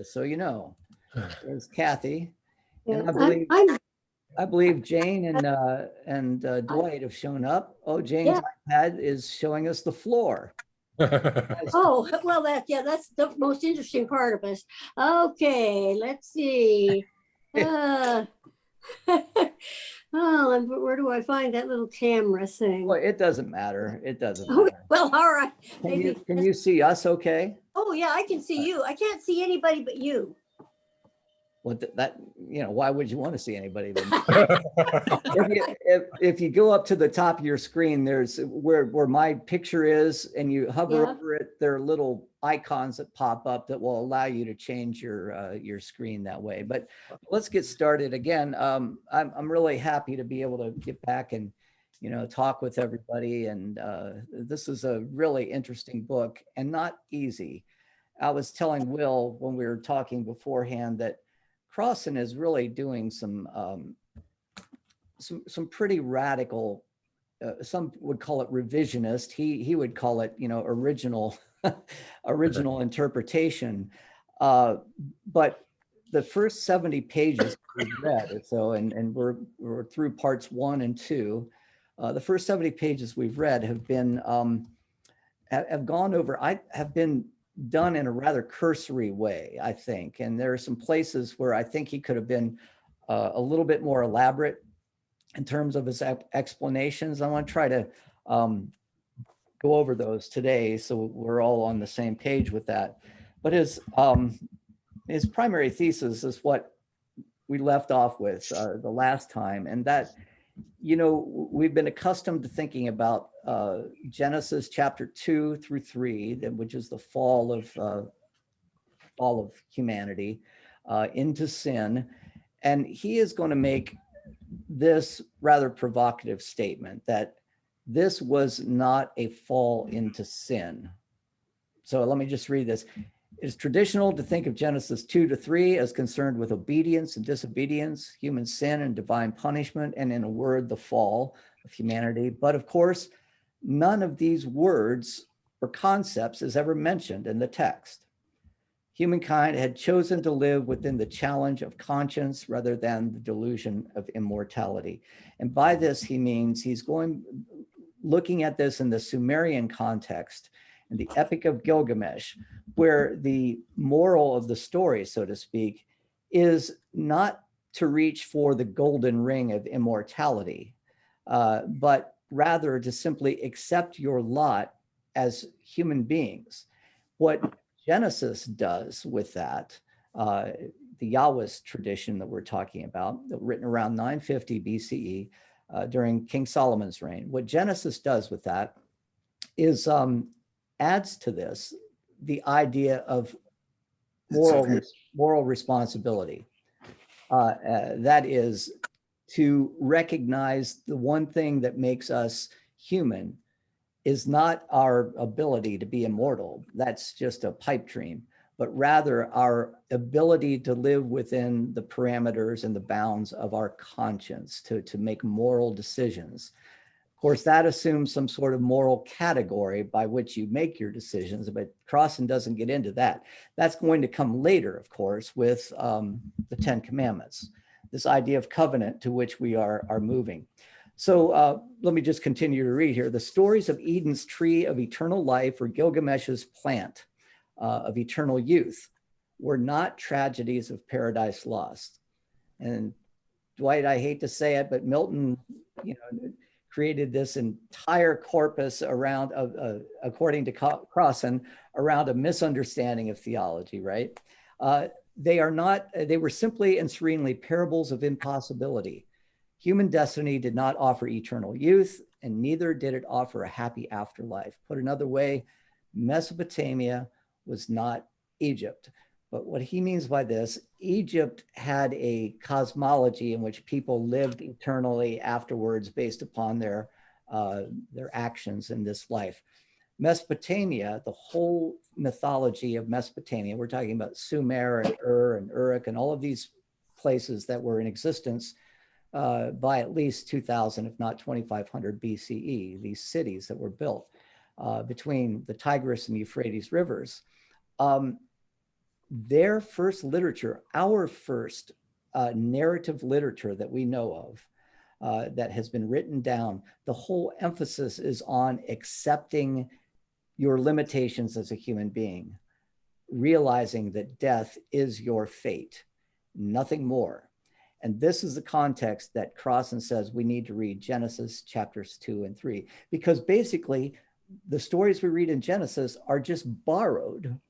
just so you know. There's Kathy, Yeah, and I believe Jane and Dwight have shown up. Oh, Jane's yeah. iPad is showing us the floor. Oh, well, that's the most interesting part of us. Okay, let's see. Uh, oh, and where do I find that little camera thing? Well, it doesn't matter. It doesn't Oh, matter. well, all right. Can you see us okay? Oh, yeah, I can see you. I can't see anybody but you. Well, that, why would you want to see anybody then? If you go up to the top of your screen, there's where my picture is, and you hover over it, there are little icons that pop up that will allow you to change your screen that way. But let's get started again. I'm really happy to be able to get back and talk with everybody. And this is a really interesting book and not easy. I was telling Will when we were talking beforehand that Crossan is really doing some pretty radical. Some would call it revisionist. He would call it original original interpretation. But the first 70 pages we've read, so and we're through parts 1 and 2. The first 70 pages we've read have been have gone over. Have been done in a rather cursory way, I think. And there are some places where I think he could have been a little bit more elaborate in terms of his explanations. I want to try to go over those today so we're all on the same page with that. But his primary thesis is what we left off with the last time, and that we've been accustomed to thinking about Genesis chapter 2 through 3, which is the fall of humanity into sin. And he is going to make this rather provocative statement that this was not a fall into sin. So let me just read this. It is traditional to think of Genesis 2 to 3 as concerned with obedience and disobedience, human sin and divine punishment, and in a word, the fall of humanity. But of course, none of these words or concepts is ever mentioned in the text. Humankind had chosen to live within the challenge of conscience rather than the delusion of immortality. And by this, he means he's looking at this in the Sumerian context, in the Epic of Gilgamesh, where the moral of the story, so to speak, is not to reach for the golden ring of immortality, but rather to simply accept your lot as human beings. What Genesis does with that, the Yahwist tradition that we're talking about, written around 950 BCE during King Solomon's reign, what Genesis does with that is adds to this the idea of moral responsibility. That is to recognize the one thing that makes us human is not our ability to be immortal. That's just a pipe dream, but rather our ability to live within the parameters and the bounds of our conscience, to make moral decisions. Of course, that assumes some sort of moral category by which you make your decisions, but Crossan doesn't get into that. That's going to come later, of course, with the 10 Commandments, this idea of covenant to which we are moving. So let me just continue to read here. The stories of Eden's tree of eternal life, or Gilgamesh's plant of eternal youth, were not tragedies of paradise lost. And Dwight, I hate to say it, but Milton, created this entire corpus around, according to Crossan, around a misunderstanding of theology, right? They were simply and serenely parables of impossibility. Human destiny did not offer eternal youth, and neither did it offer a happy afterlife. Put another way, Mesopotamia was not Egypt. But what he means by this, Egypt had a cosmology in which people lived eternally afterwards based upon their actions in this life. Mesopotamia, the whole mythology of Mesopotamia, we're talking about Sumer and and Uruk and all of these places that were in existence by at least 2000, if not 2500 BCE, these cities that were built between the Tigris and Euphrates rivers. their first literature, our first narrative literature that we know of, that has been written down, the whole emphasis is on accepting your limitations as a human being, realizing that death is your fate, nothing more. And this is the context that Crossan says we need to read Genesis chapters 2 and 3, because basically the stories we read in Genesis are just borrowed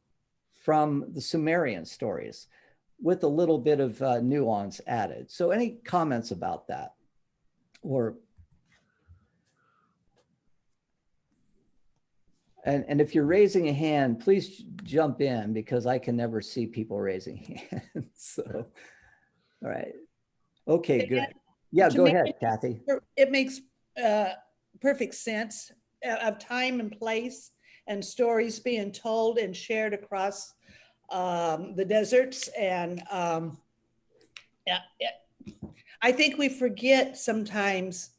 from the Sumerian stories with a little bit of nuance added. So any comments about that? Or and if you're raising a hand, please jump in, because I can never see people raising hands. So, all right. Okay, good. Yeah, go ahead, Kathy. It makes perfect sense of time and place and stories being told and shared across the deserts. And I think we forget sometimes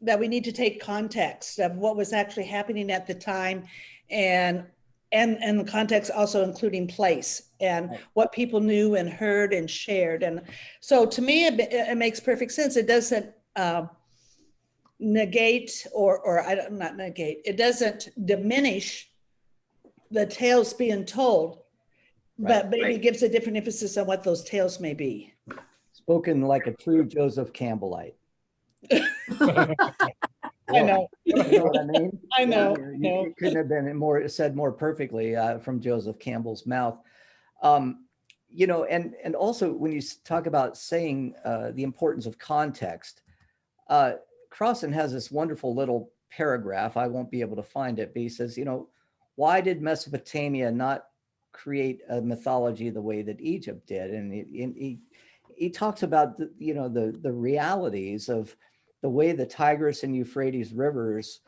that we need to take context of what was actually happening at the time, and the context also including place and what people knew and heard and shared. And so to me, it makes perfect sense. It doesn't negate or not negate, it doesn't diminish the tales being told, but maybe gives a different emphasis on what those tales may be. Spoken like a true Joseph Campbellite. I know. You know what I mean? I know. You couldn't have been said more perfectly from Joseph Campbell's mouth. You know, and also when you talk about saying the importance of context, Crossan has this wonderful little paragraph. I won't be able to find it, but he says, you know, why did Mesopotamia not create a mythology the way that Egypt did? And he talks about the realities of the way the Tigris and Euphrates rivers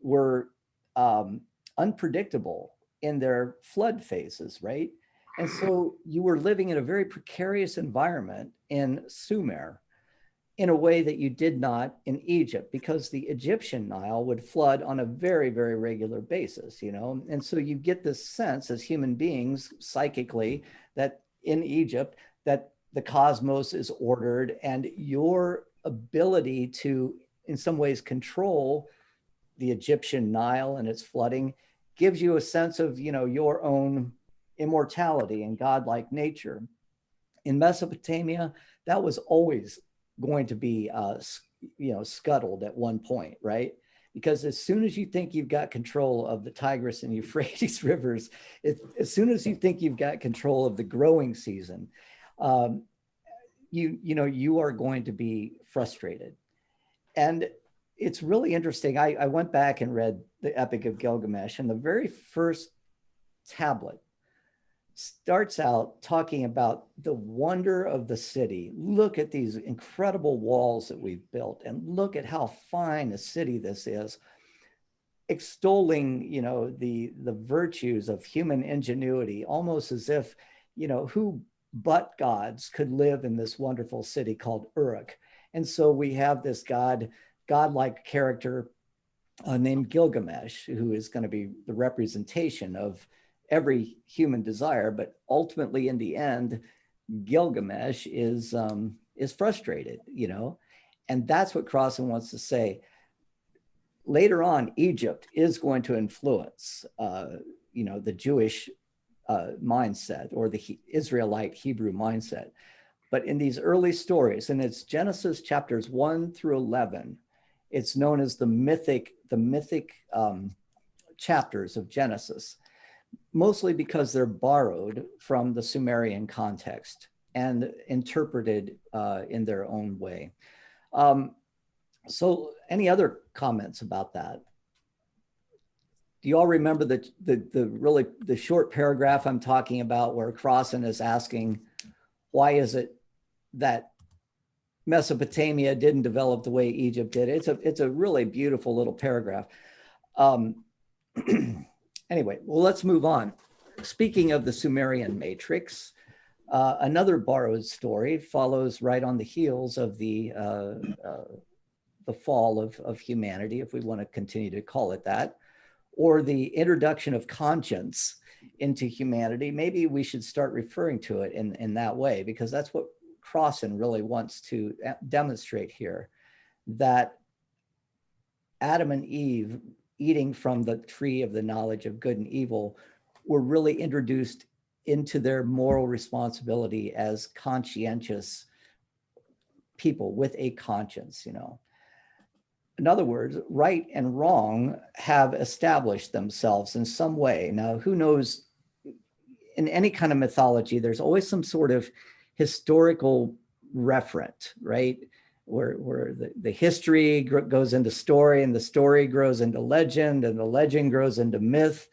were unpredictable in their flood phases, right? And so you were living in a very precarious environment in Sumer in a way that you did not in Egypt, because the Egyptian Nile would flood on a very, very regular basis, you know? And so you get this sense as human beings psychically that in Egypt, that the cosmos is ordered, and your ability to, in some ways, control the Egyptian Nile and its flooding gives you a sense of, you know, your own immortality and godlike nature. In Mesopotamia, that was always going to be, scuttled at one point, right? Because as soon as you think you've got control of the Tigris and Euphrates rivers, as soon as you think you've got control of the growing season, you are going to be frustrated. And it's really interesting. I went back and read the Epic of Gilgamesh, and the very first tablet starts out talking about the wonder of the city. Look at these incredible walls that we've built, and look at how fine a city this is, extolling, you know, the virtues of human ingenuity, almost as if, you know, who but gods could live in this wonderful city called Uruk. And so we have this godlike character named Gilgamesh, who is going to be the representation of every human desire. But ultimately, in the end, Gilgamesh is frustrated, you know, and that's what Crossan wants to say. Later on, Egypt is going to influence, the Jewish mindset, or the Israelite Hebrew mindset. But in these early stories, and it's Genesis chapters 1 through 11, it's known as the mythic chapters of Genesis, mostly because they're borrowed from the Sumerian context and interpreted in their own way. So any other comments about that? Do you all remember the short paragraph I'm talking about, where Crossan is asking, why is it that Mesopotamia didn't develop the way Egypt did? It's a really beautiful little paragraph. Anyway, well, let's move on. Speaking of the Sumerian matrix, another borrowed story follows right on the heels of the fall of humanity, if we want to continue to call it that, or the introduction of conscience into humanity, maybe we should start referring to it in that way, because that's what Crossan really wants to demonstrate here, that Adam and Eve eating from the tree of the knowledge of good and evil were really introduced into their moral responsibility as conscientious people with a conscience, you know. In other words, right and wrong have established themselves in some way. Now, who knows, in any kind of mythology, there's always some sort of historical referent, right? Where the history goes into story, and the story grows into legend, and the legend grows into myth.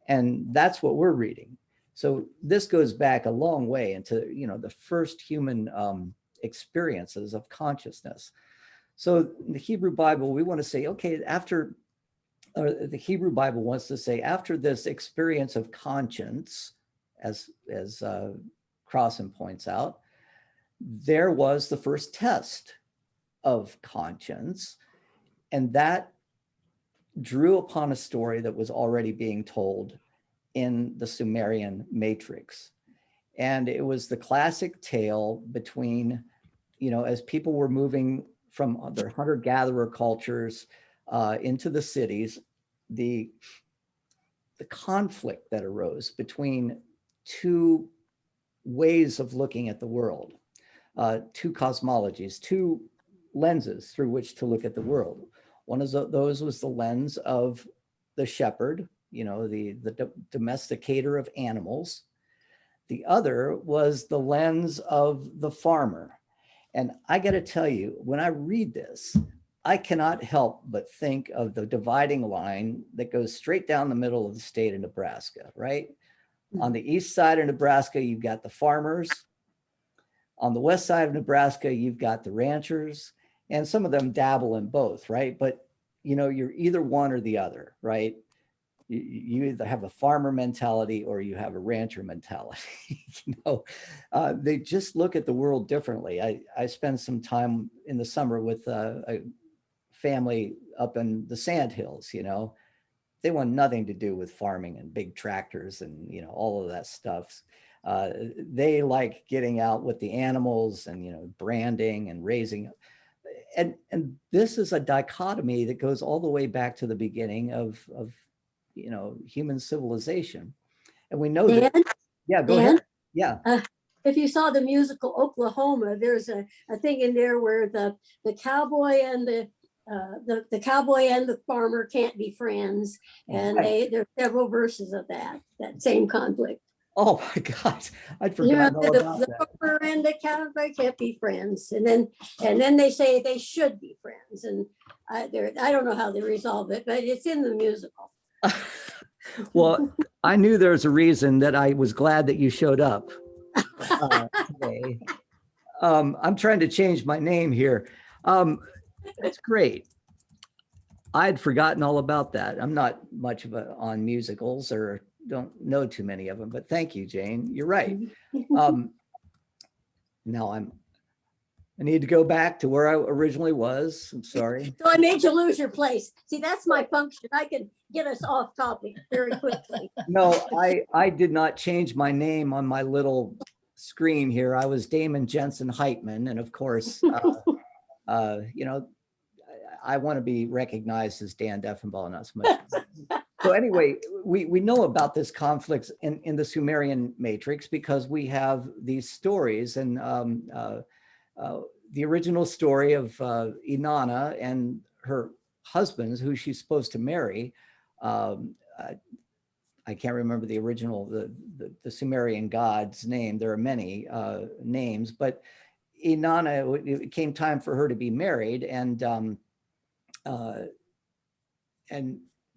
And that's what we're reading. So this goes back a long way into, you know, the first human experiences of consciousness. So in the Hebrew Bible, we want to say, okay, after, or the Hebrew Bible wants to say, after this experience of conscience, as Crossan points out, there was the first test of conscience, and that drew upon a story that was already being told in the Sumerian matrix. And it was the classic tale between, you know, as people were moving from their hunter-gatherer cultures into the cities, the conflict that arose between two ways of looking at the world, two cosmologies, two lenses through which to look at the world. One of those was the lens of the shepherd, you know, the domesticator of animals. The other was the lens of the farmer. And I got to tell you, when I read this, I cannot help but think of the dividing line that goes straight down the middle of the state of Nebraska, right? On the east side of Nebraska, you've got the farmers. On the west side of Nebraska, you've got the ranchers, and some of them dabble in both, right? But, you know, you're either one or the other, right? You either have a farmer mentality or you have a rancher mentality. You know, they just look at the world differently. I spent some time in the summer with a family up in the Sandhills. You know, they want nothing to do with farming and big tractors and, you know, all of that stuff. They like getting out with the animals and, you know, branding and raising. And this is a dichotomy that goes all the way back to the beginning of you know, human civilization. And we know Dan, that. Yeah, go ahead. Yeah. If you saw the musical Oklahoma, there's a thing in there where the cowboy and the cowboy and the farmer can't be friends, and Right. there's several verses of that same conflict. Oh my God, I'd You know, forgotten all about the that. farmer and the cowboy can't be friends, and then they say they should be friends, and I don't know how they resolve it, but it's in the musical. Well, I knew there was a reason that I was glad that you showed up today. I'm trying to change my name here. That's great. I'd forgotten all about that. I'm not much of on musicals, or don't know too many of them, but thank you, Jane. You're right. Now I need to go back to where I originally was. I'm sorry. So I made you lose your place. See, that's my function. I can get us off topic very quickly. No, I did not change my name on my little screen here. I was Damon Jensen Heitman. And of course, you know, I want to be recognized as Dan Deffenbaugh, not so much. So anyway, we know about this conflict in the Sumerian matrix because we have these stories, and the original story of Inanna and her husbands, who she's supposed to marry. I can't remember the original, the Sumerian god's name. There are many names, but Inanna, it came time for her to be married, and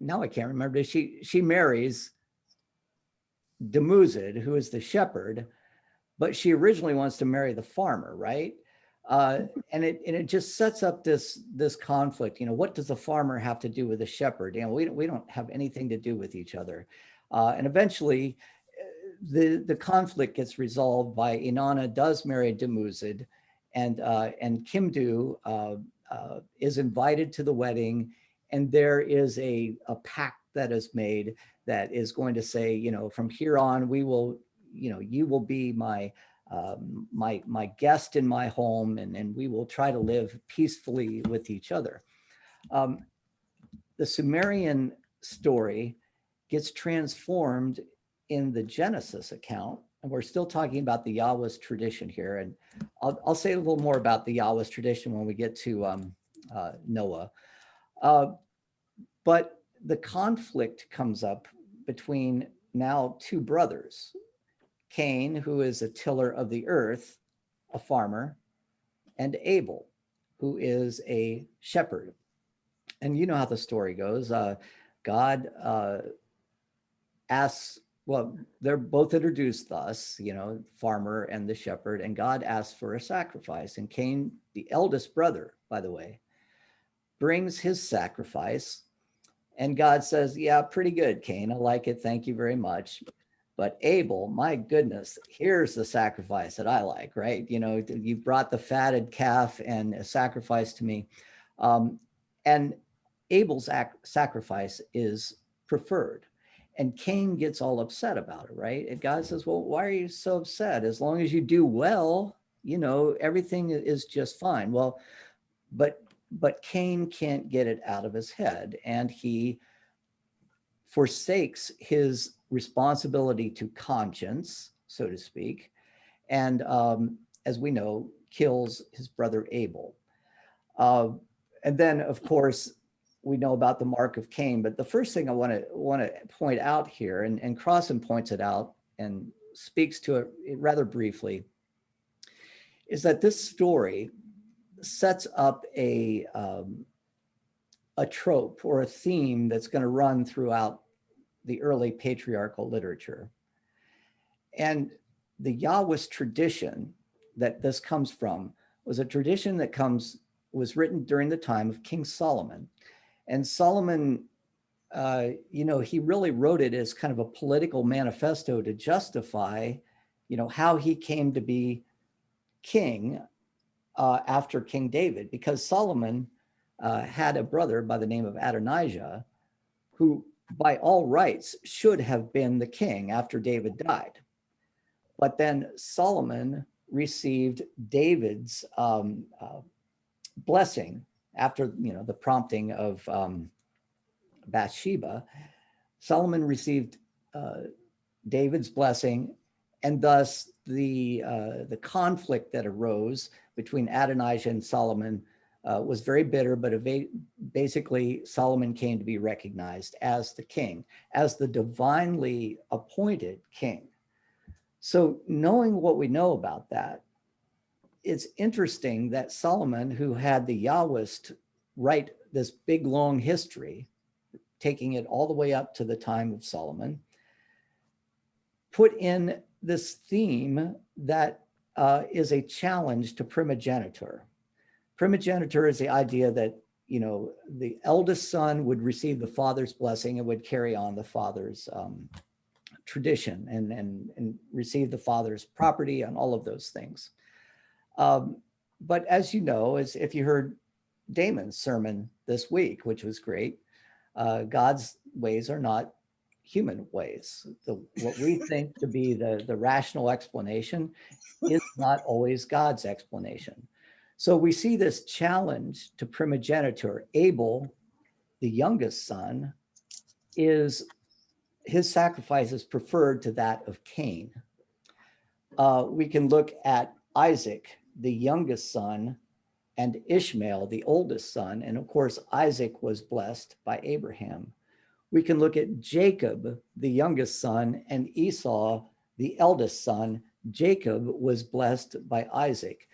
now I can't remember. She marries Demuzid, who is the shepherd, but she originally wants to marry the farmer, right? And it just sets up this conflict. You know, what does the farmer have to do with the shepherd? You know, we don't have anything to do with each other. And eventually, the conflict gets resolved by Inanna does marry Demuzid, and Kimdu is invited to the wedding, And there is a pact that is made that is going to say, from here on, we will, you will be my guest in my home, and we will try to live peacefully with each other. The Sumerian story gets transformed in the Genesis account, and we're still talking about the Yahwist tradition here. And I'll say a little more about the Yahwist tradition when we get to Noah. But the conflict comes up between now two brothers, Cain, who is a tiller of the earth, a farmer, and Abel, who is a shepherd. And you know how the story goes. God asks, well, they're both introduced thus, farmer and the shepherd, and God asks for a sacrifice. And Cain, the eldest brother, by the way, brings his sacrifice. And God says, yeah, pretty good, Cain. I like it. Thank you very much. But Abel, my goodness, here's the sacrifice that I like, right? You brought the fatted calf and a sacrifice to me. And Abel's sacrifice is preferred. And Cain gets all upset about it, right? And God says, well, why are you so upset? As long as you do well, everything is just fine. Well, but Cain can't get it out of his head, and he forsakes his responsibility to conscience, so to speak, and as we know, kills his brother Abel. And then, of course, we know about the mark of Cain. But the first thing I want to point out here, and Crossan points it out and speaks to it rather briefly, is that this story sets up a trope or a theme that's going to run throughout the early patriarchal literature. And the Yahwist tradition that this comes from was a tradition that was written during the time of King Solomon. And Solomon, he really wrote it as kind of a political manifesto to justify, how he came to be king after King David, because Solomon had a brother by the name of Adonijah, who by all rights should have been the king after David died. But then Solomon received David's blessing after, the prompting of Bathsheba. Solomon received David's blessing, and thus the conflict that arose between Adonijah and Solomon was very bitter, but basically Solomon came to be recognized as the king, as the divinely appointed king. So knowing what we know about that, it's interesting that Solomon, who had the Yahwist write this big, long history, taking it all the way up to the time of Solomon, put in this theme that is a challenge to primogeniture. Primogeniture is the idea that, the eldest son would receive the father's blessing and would carry on the father's tradition and receive the father's property and all of those things. But as you know, as if you heard Damon's sermon this week, which was great, God's ways are not human ways. What we think to be the rational explanation is not always God's explanation. So we see this challenge to primogeniture. Abel, the youngest son, his sacrifice is preferred to that of Cain. We can look at Isaac, the youngest son, and Ishmael, the oldest son. And of course, Isaac was blessed by Abraham. We can look at Jacob, the youngest son, and Esau, the eldest son. Jacob was blessed by Isaac.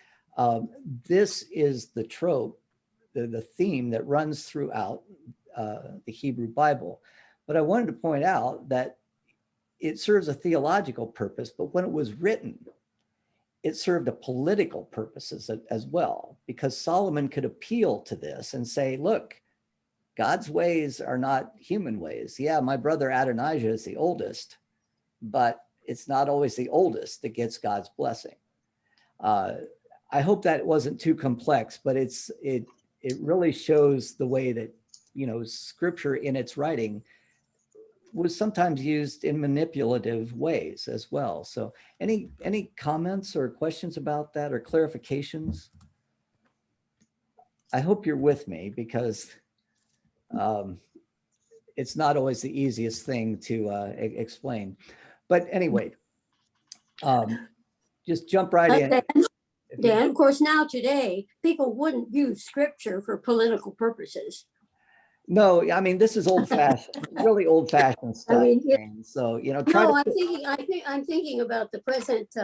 This is the trope, the theme that runs throughout the Hebrew Bible. But I wanted to point out that it serves a theological purpose, but when it was written, it served a political purpose as well, because Solomon could appeal to this and say, look, God's ways are not human ways. Yeah, my brother Adonijah is the oldest, but it's not always the oldest that gets God's blessing. I hope that wasn't too complex, but it really shows the way that scripture in its writing was sometimes used in manipulative ways as well. So any comments or questions about that or clarifications? I hope you're with me, because it's not always the easiest thing to explain. But anyway, just jump right in. Dan, of course, now today, people wouldn't use scripture for political purposes. No, I mean, this is old fashioned, really old fashioned stuff. I mean, so, try no, to. I'm thinking about the present,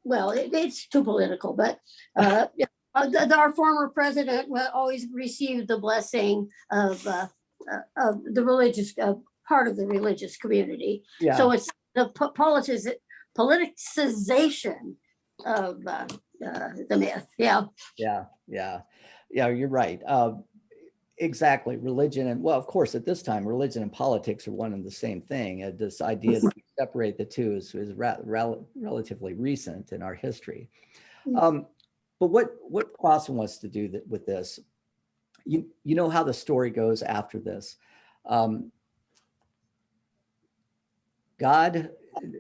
well, it's too political, but our former president always received the blessing of the religious part of the religious community. Yeah. So it's the politicization of the myth. Yeah, you're right. Exactly. Religion and, well, of course, at this time, religion and politics are one and the same thing. This idea that we separate the two is relatively recent in our history. But what Crossan wants to do with this, you know how the story goes after this. God,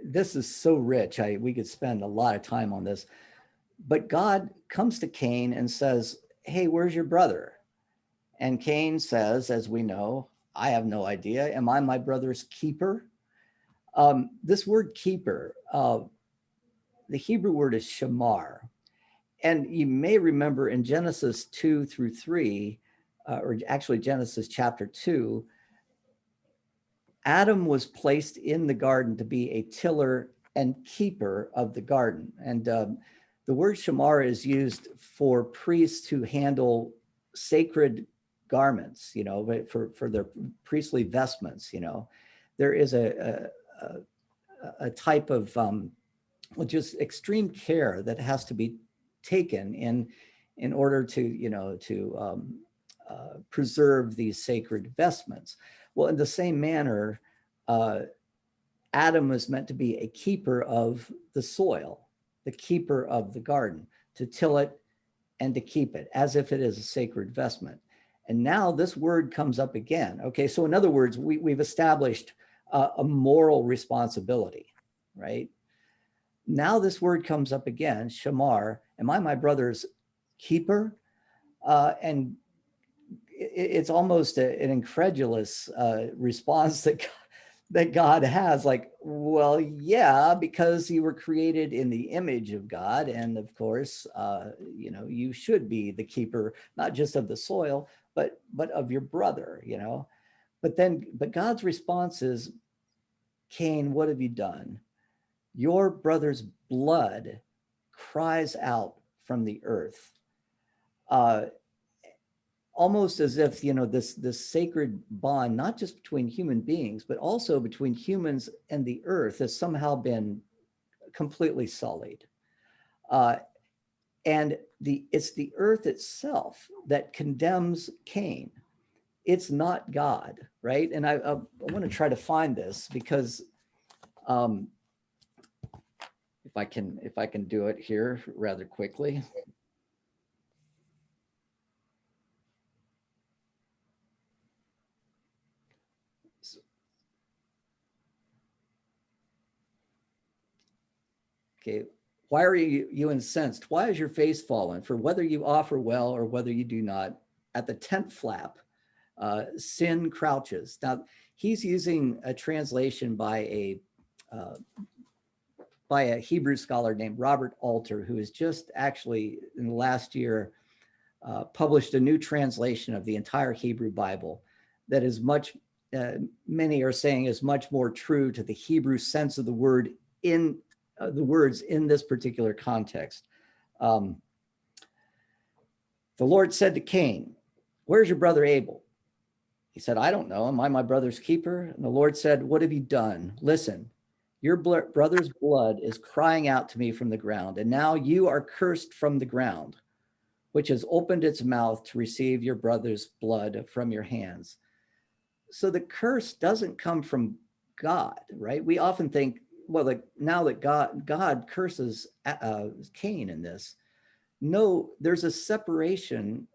this is so rich. We could spend a lot of time on this, but God comes to Cain and says, "Hey, where's your brother?" And Cain says, as we know, "I have no idea. Am I my brother's keeper?" This word keeper, the Hebrew word is shamar. And you may remember in Genesis 2-3, or actually Genesis chapter 2, Adam was placed in the garden to be a tiller and keeper of the garden. And the word shamar is used for priests who handle sacred garments, for their priestly vestments. There is a type of just extreme care that has to be taken in order to preserve these sacred vestments. Well, in the same manner, Adam was meant to be a keeper of the soil, the keeper of the garden, to till it and to keep it as if it is a sacred vestment. And now this word comes up again. Okay, so in other words, we've established a moral responsibility, right? Now this word comes up again, shamar. Am I my brother's keeper? And it's almost an incredulous response that God has, like, well, yeah, because you were created in the image of God. And of course, you should be the keeper, not just of the soil, but of your brother, But God's response is, "Cain, what have you done? Your brother's blood cries out from the earth." Almost as if, this sacred bond, not just between human beings, but also between humans and the earth, has somehow been completely sullied. And it's the earth itself that condemns Cain. It's not God, right? And I want to try to find this, because if I can do it here rather quickly. Okay, why are you incensed? Why is your face fallen? For whether you offer well or whether you do not, at the tent flap, sin crouches. Now, he's using a translation by a Hebrew scholar named Robert Alter, who has just actually in the last year published a new translation of the entire Hebrew Bible that is many are saying is much more true to the Hebrew sense of the word in the words in this particular context. The Lord said to Cain, "Where's your brother Abel?" He said, "I don't know. Am I my brother's keeper?" And the Lord said, "What have you done? Listen, your brother's blood is crying out to me from the ground, and now you are cursed from the ground, which has opened its mouth to receive your brother's blood from your hands." So the curse doesn't come from God, right? We often think, well, now that God curses Cain in this. No, there's a separation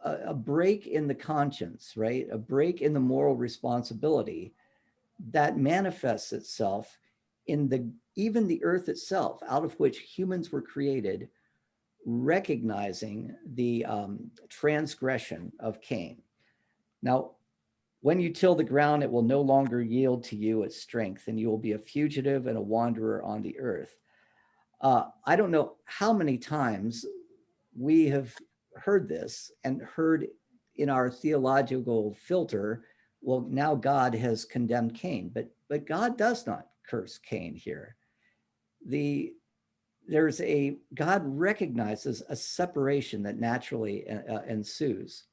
a break in the conscience, right? A break in the moral responsibility that manifests itself in even the earth itself, out of which humans were created, recognizing the transgression of Cain. Now, when you till the ground, it will no longer yield to you its strength, and you will be a fugitive and a wanderer on the earth. I don't know how many times we have heard this and heard in our theological filter, well, now God has condemned Cain, but God does not curse Cain here. God recognizes a separation that naturally ensues.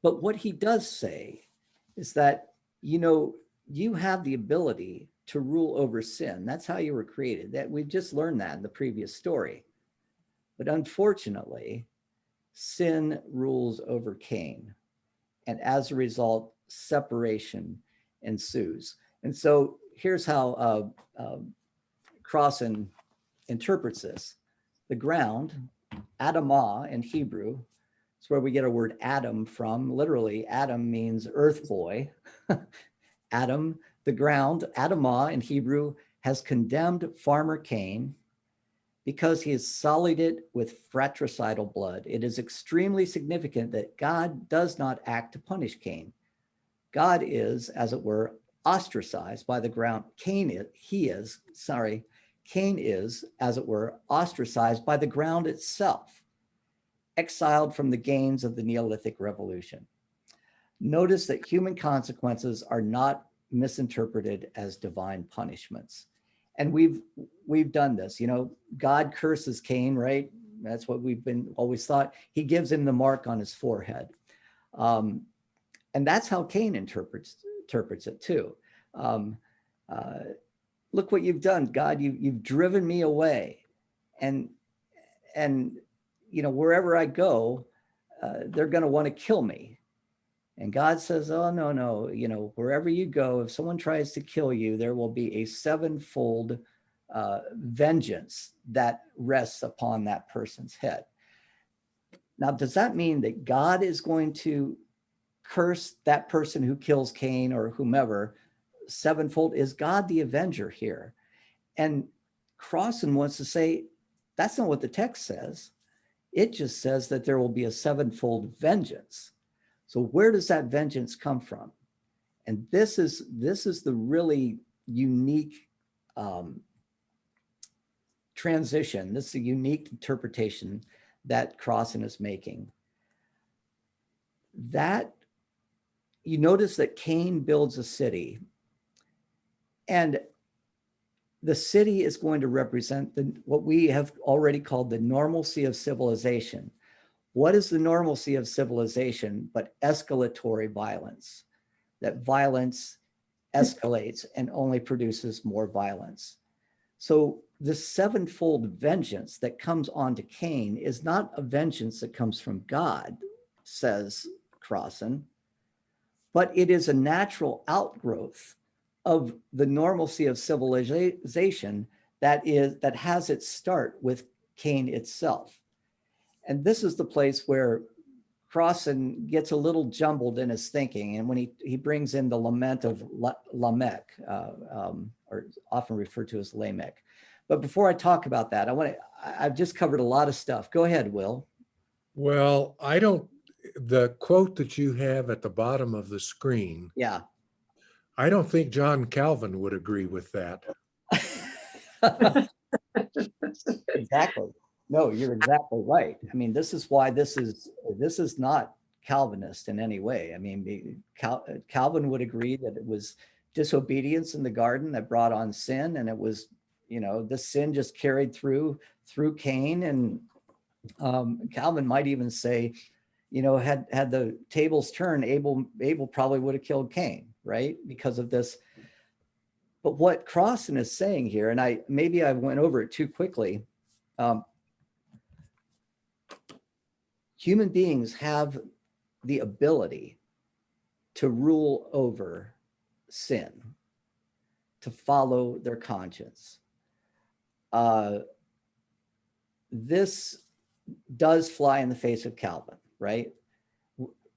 But what he does say is that, you have the ability to rule over sin. That's how you were created. That we've just learned that in the previous story. But unfortunately, sin rules over Cain. And as a result, separation ensues. And so here's how Crossan interprets this. The ground, Adamah in Hebrew, it's where we get our word Adam from. Literally, Adam means earth boy. Adam, the ground, Adamah in Hebrew, has condemned farmer Cain because he has sullied it with fratricidal blood. It is extremely significant that God does not act to punish Cain. God is, as it were, ostracized by the ground. Cain is, as it were, ostracized by the ground itself, exiled from the gains of the Neolithic Revolution. Notice that human consequences are not misinterpreted as divine punishments. And we've done this. God curses Cain, right? That's what we've been always thought. He gives him the mark on his forehead. And that's how Cain interprets it too. Look what you've done, God. You've driven me away, and wherever I go, they're going to want to kill me. And God says, oh, no, wherever you go, if someone tries to kill you, there will be a sevenfold vengeance that rests upon that person's head. Now, does that mean that God is going to curse that person who kills Cain or whomever sevenfold? Is God the avenger here? And Crossan wants to say, that's not what the text says. It just says that there will be a sevenfold vengeance. So where does that vengeance come from? And this is the really unique transition. This is a unique interpretation that Crossan is making. That you notice that Cain builds a city, and the city is going to represent what we have already called the normalcy of civilization. What is the normalcy of civilization but escalatory violence? That violence escalates and only produces more violence. So the sevenfold vengeance that comes onto Cain is not a vengeance that comes from God, says Crossan, but it is a natural outgrowth of the normalcy of civilization that has its start with Cain itself. And this is the place where Crossan gets a little jumbled in his thinking. And when he brings in the lament of Lamech, or often referred to as Lamech. But before I talk about that, I've just covered a lot of stuff. Go ahead, Will. Well, the quote that you have at the bottom of the screen, Yeah. I don't think John Calvin would agree with that. Exactly. No, you're exactly right. I mean, this is why this is not Calvinist in any way. I mean, Calvin would agree that it was disobedience in the garden that brought on sin, and it was, the sin just carried through Cain. And Calvin might even say, had the tables turned, Abel probably would have killed Cain, right? Because of this. But what Crossan is saying here, and maybe I went over it too quickly. Human beings have the ability to rule over sin, to follow their conscience. This does fly in the face of Calvin, right?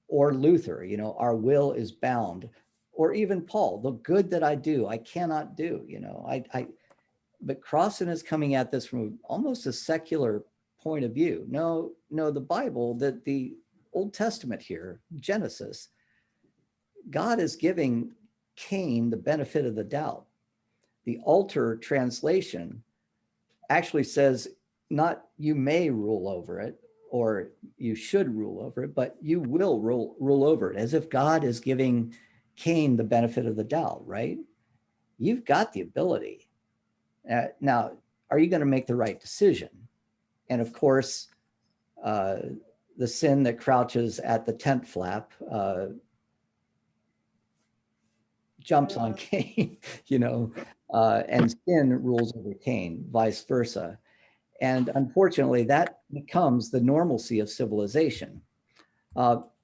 Or Luther, our will is bound, or even Paul, the good that I do, I cannot do, but Crossan is coming at this from almost a secular point of view. No, the Bible, the Old Testament here, Genesis, God is giving Cain the benefit of the doubt. The Alter translation actually says not you may rule over it or you should rule over it, but you will rule over it, as if God is giving Cain the benefit of the doubt, right? You've got the ability. Now, are you going to make the right decision? And of course, the sin that crouches at the tent flap jumps on Cain, and sin rules over Cain, vice versa. And unfortunately, that becomes the normalcy of civilization.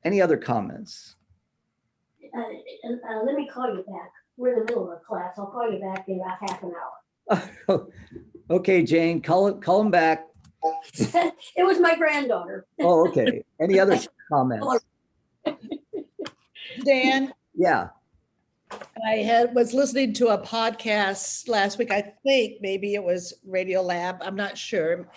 Any other comments? Let me call you back. We're in the middle of a class. I'll call you back in about half an hour. Okay, Jane, call him back. It was my granddaughter. Oh, okay. Any other comments? Dan, Yeah. I was listening to a podcast last week. I think maybe it was Radio Lab. I'm not sure.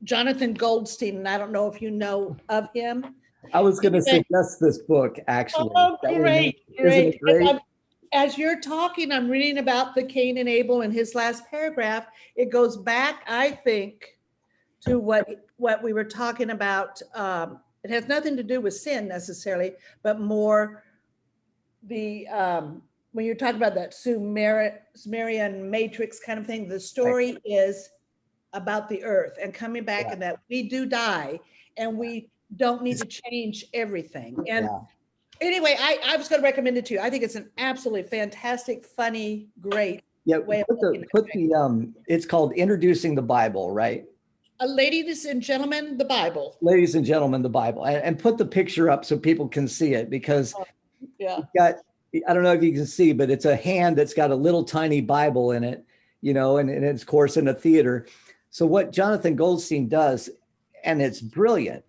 Jonathan Goldstein, and I don't know if you know of him. I was going to suggest this book, actually. Oh, great. Isn't it great? As you're talking, I'm reading about the Cain and Abel in his last paragraph. It goes back, I think, to what we were talking about. It has nothing to do with sin necessarily, but more the when you're talking about that Sumerian matrix kind of thing. The story is about the earth and coming back, and that we do die, and we don't need to change everything. And anyway, I was going to recommend it to you. I think it's an absolutely fantastic, funny, great way of looking at it. It's called Introducing the Bible, right? Ladies and gentlemen, the Bible. Ladies and gentlemen, the Bible. And put the picture up so people can see it, because I don't know if you can see, but it's a hand that's got a little tiny Bible in it, and it's, of course, in a theater. So what Jonathan Goldstein does, and it's brilliant,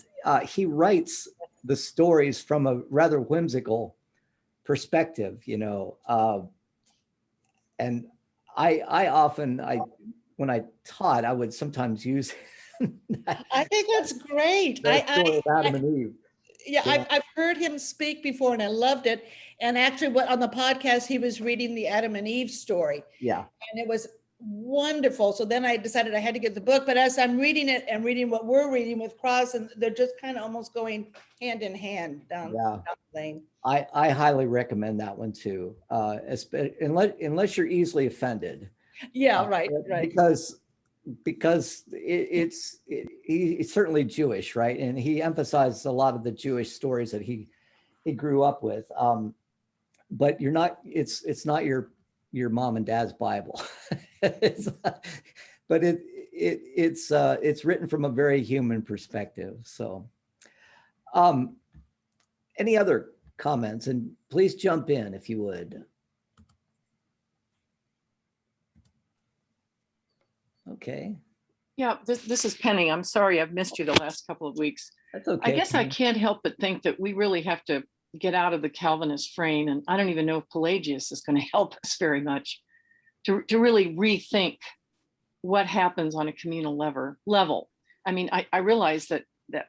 he writes the stories from a rather whimsical perspective, and I often, when I taught, I would sometimes use I think that's great. Adam and Eve. Yeah, I've heard him speak before, and I loved it. And actually, on the podcast, he was reading the Adam and Eve story. Yeah. And it was wonderful. So then I decided I had to get the book. But as I'm reading it and reading what we're reading with Cross, and they're just kind of almost going hand in hand down the lane. I highly recommend that one too, unless you're easily offended. Yeah, right. Because he's certainly Jewish, right? And he emphasizes a lot of the Jewish stories that he grew up with. But it's not your mom and dad's Bible. But it's written from a very human perspective. So, any other comments? And please jump in if you would. Okay. Yeah, this is Penny. I'm sorry I've missed you the last couple of weeks. That's okay. I guess I can't help but think that we really have to get out of the Calvinist frame. And I don't even know if Pelagius is going to help us very much to really rethink what happens on a communal level. I mean, I realize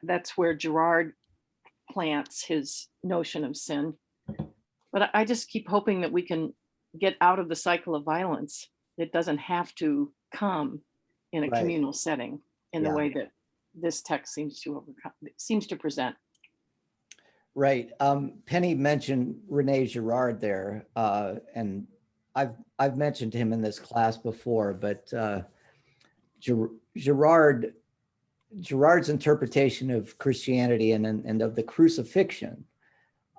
that's where Girard plants his notion of sin. But I just keep hoping that we can get out of the cycle of violence. It doesn't have to come in a communal setting in the way that this text seems to present. Right. Penny mentioned Rene Girard there, and I've mentioned him in this class before, but Girard's interpretation of Christianity and of the crucifixion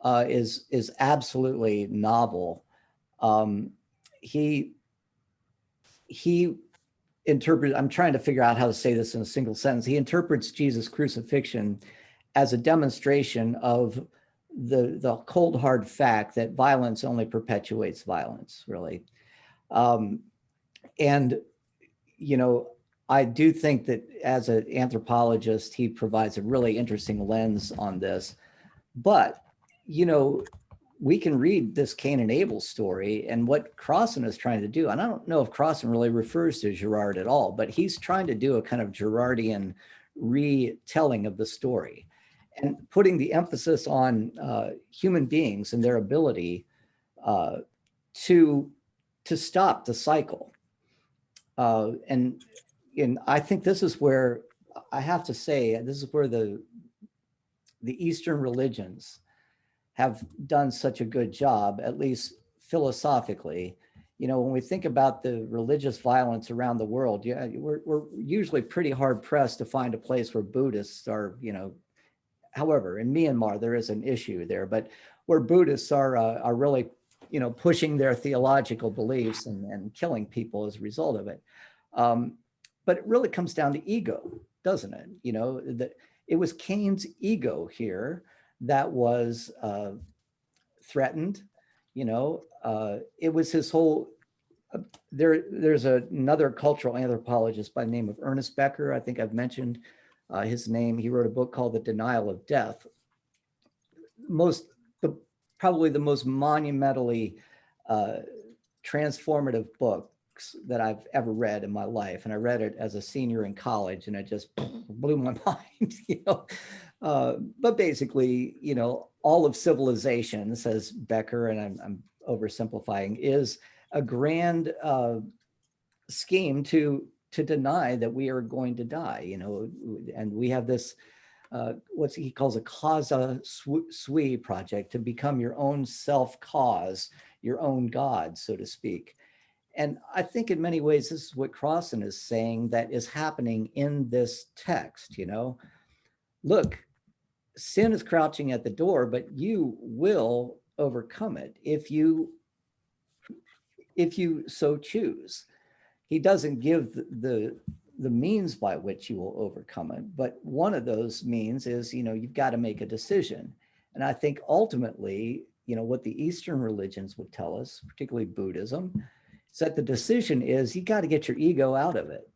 is absolutely novel. He interprets, I'm trying to figure out how to say this in a single sentence. He interprets Jesus' crucifixion as a demonstration of the cold hard fact that violence only perpetuates violence, really. And, I do think that as an anthropologist, he provides a really interesting lens on this. But, you know, we can read this Cain and Abel story and what Crossan is trying to do. And I don't know if Crossan really refers to Girard at all, but he's trying to do a kind of Girardian retelling of the story and putting the emphasis on human beings and their ability to stop the cycle. And I think this is where I have to say, this is where the Eastern religions have done such a good job, at least philosophically. You know, when we think about the religious violence around the world, yeah, we're usually pretty hard pressed to find a place where Buddhists are, you know, however, in Myanmar, there is an issue there, but where Buddhists are really, you know, pushing their theological beliefs and killing people as a result of it. But it really comes down to ego, doesn't it? You know, that it was Cain's ego here that was threatened. You know, it was his whole. There's another cultural anthropologist by the name of Ernest Becker. I think I've mentioned his name. He wrote a book called The Denial of Death. Probably the most monumentally transformative book that I've ever read in my life. And I read it as a senior in college and it just blew my mind, you know. But basically, you know, all of civilization, says Becker, and I'm oversimplifying, is a grand scheme to deny that we are going to die, you know. And we have this, what he calls a causa sui project, to become your own self-cause, your own God, so to speak. And I think in many ways, this is what Crossan is saying that is happening in this text, you know. Look, sin is crouching at the door, but you will overcome it if you so choose. He doesn't give the means by which you will overcome it, but one of those means is, you know, you've got to make a decision. And I think ultimately, you know, what the Eastern religions would tell us, particularly Buddhism, is that the decision is you got to get your ego out of it.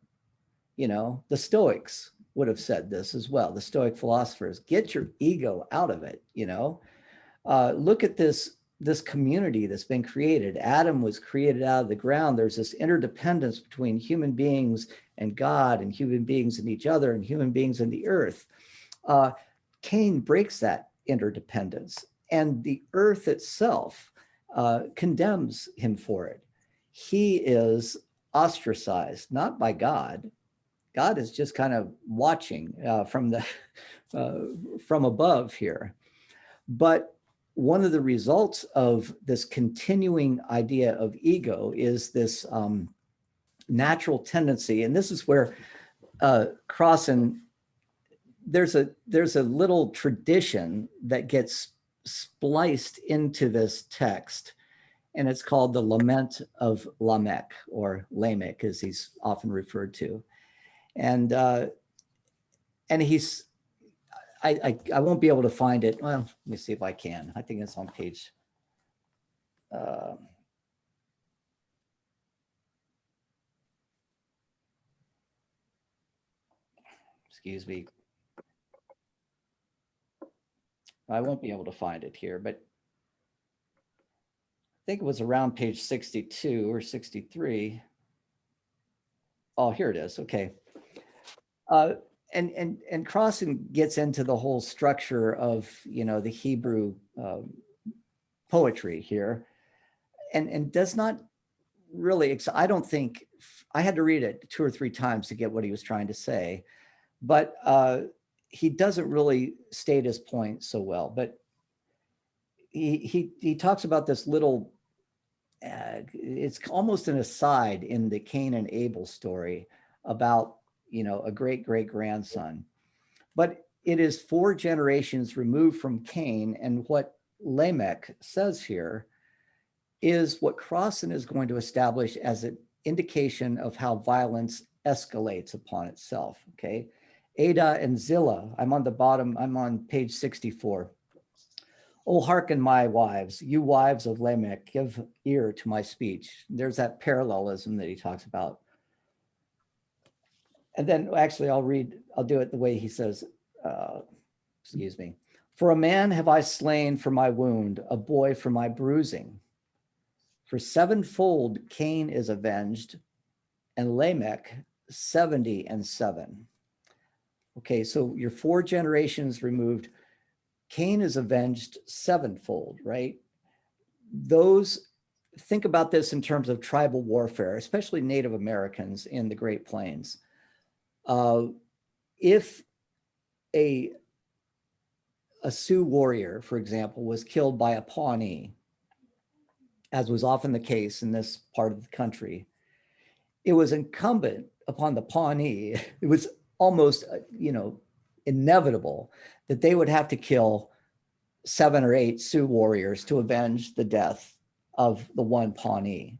You know, the Stoics would have said this as well. The Stoic philosophers, get your ego out of it. You know, look at this community that's been created. Adam was created out of the ground. There's this interdependence between human beings and God, and human beings and each other, and human beings and the earth. Cain breaks that interdependence, and the earth itself condemns him for it. He is ostracized, not by God. God is just kind of watching from above here. But one of the results of this continuing idea of ego is this natural tendency, and this is where Crossan, there's a little tradition that gets spliced into this text, and it's called the Lament of Lamech, or Lamech as he's often referred to. And he's, I won't be able to find it. Well, let me see if I can. I think it's on page. Excuse me. I won't be able to find it here, but I think it was around page 62 or 63. Oh, here it is. Okay. And Crossan gets into the whole structure of, you know, the Hebrew poetry here, and does not really, I don't think, I had to read it 2 or 3 times to get what he was trying to say, but he doesn't really state his point so well. But he talks about this little, it's almost an aside in the Cain and Abel story about, you know, a great grandson, but it is 4 generations removed from Cain. And what Lamech says here is what Crossan is going to establish as an indication of how violence escalates upon itself. Okay. Ada and Zillah, I'm on the bottom, I'm on page 64. Oh, hearken, my wives, you wives of Lamech, give ear to my speech. There's that parallelism that he talks about. And then actually I'll do it the way he says, excuse me. For a man have I slain for my wound, a boy for my bruising. For sevenfold Cain is avenged, and Lamech 77. Okay, so you're 4 generations removed. Cain is avenged sevenfold, right? Think about this in terms of tribal warfare, especially Native Americans in the Great Plains. If a Sioux warrior, for example, was killed by a Pawnee, as was often the case in this part of the country, it was incumbent upon the Pawnee, it was almost, inevitable that they would have to kill 7 or 8 Sioux warriors to avenge the death of the one Pawnee.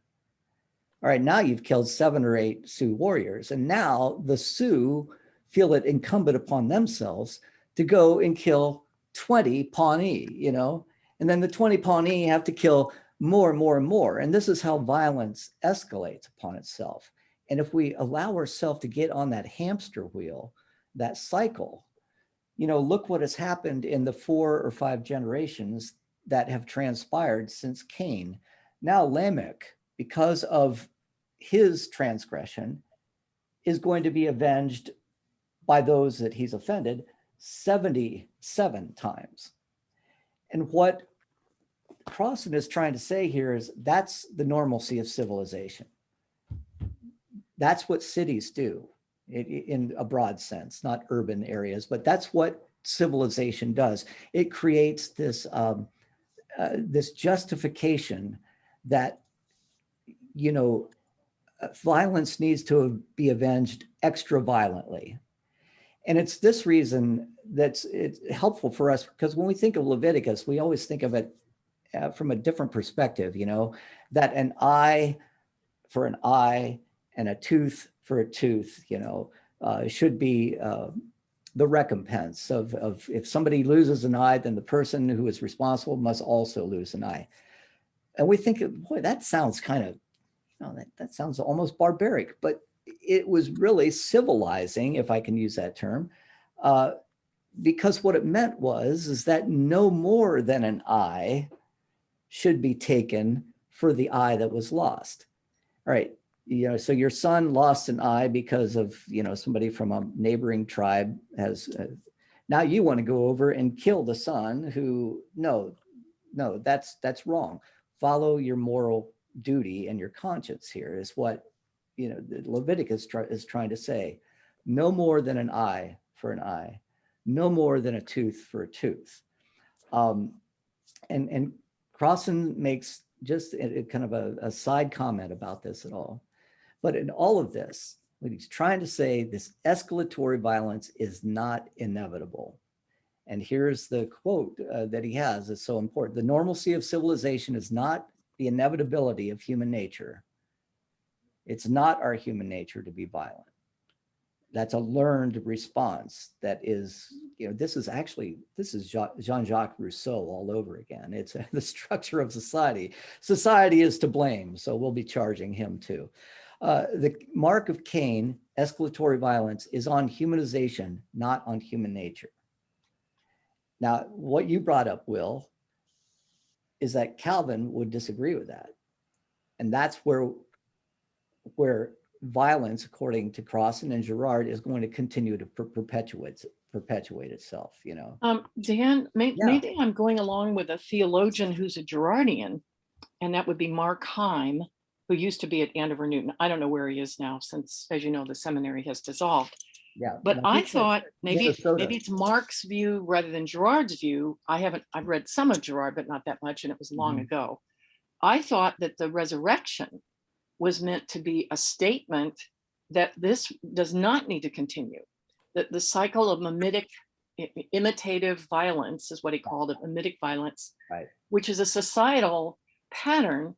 All right, now you've killed 7 or 8 Sioux warriors, and now the Sioux feel it incumbent upon themselves to go and kill 20 Pawnee, and then the 20 Pawnee have to kill more and more and more. And this is how violence escalates upon itself. And if we allow ourselves to get on that hamster wheel, that cycle, look what has happened in the 4 or 5 generations that have transpired since Cain. Now Lamech, because of his transgression, is going to be avenged by those that he's offended 77 times. And what Crossan is trying to say here is that's the normalcy of civilization. That's what cities do in a broad sense, not urban areas, but that's what civilization does. It creates this, this justification that, violence needs to be avenged extra violently. And it's this reason it's helpful for us, because when we think of Leviticus, we always think of it from a different perspective, that an eye for an eye and a tooth for a tooth, should be the recompense of if somebody loses an eye, then the person who is responsible must also lose an eye. And we think, boy, that sounds kind of, that sounds almost barbaric, but it was really civilizing, if I can use that term, because what it meant is that no more than an eye should be taken for the eye that was lost. All right, so your son lost an eye because of, somebody from a neighboring tribe has, now you want to go over and kill the son who, no, that's wrong. Follow your moral duty and your conscience here is what, Leviticus is trying to say. No more than an eye for an eye, no more than a tooth for a tooth. And Crossan makes just a kind of a side comment about this at all. But in all of this, what he's trying to say, this escalatory violence is not inevitable. And here's the quote that he has that's so important. The normalcy of civilization is not the inevitability of human nature. It's not our human nature to be violent. That's a learned response that is, this is Jean-Jacques Rousseau all over again. It's the structure of society. Society is to blame, so we'll be charging him too. The mark of Cain, escalatory violence, is on humanization, not on human nature. Now, what you brought up, Will, is that Calvin would disagree with that. And that's where violence, according to Crossan and Girard, is going to continue to perpetuate itself, Dan, maybe I'm going along with a theologian who's a Girardian, and that would be Mark Heim, who used to be at Andover Newton. I don't know where he is now, since, as you know, the seminary has dissolved. Yeah. But I thought maybe Minnesota. it's Mark's view rather than Girard's view. I've read some of Girard, but not that much, and it was long ago. I thought that the resurrection was meant to be a statement that this does not need to continue, that the cycle of imitative violence is what he called it, mimetic violence, right, which is a societal pattern,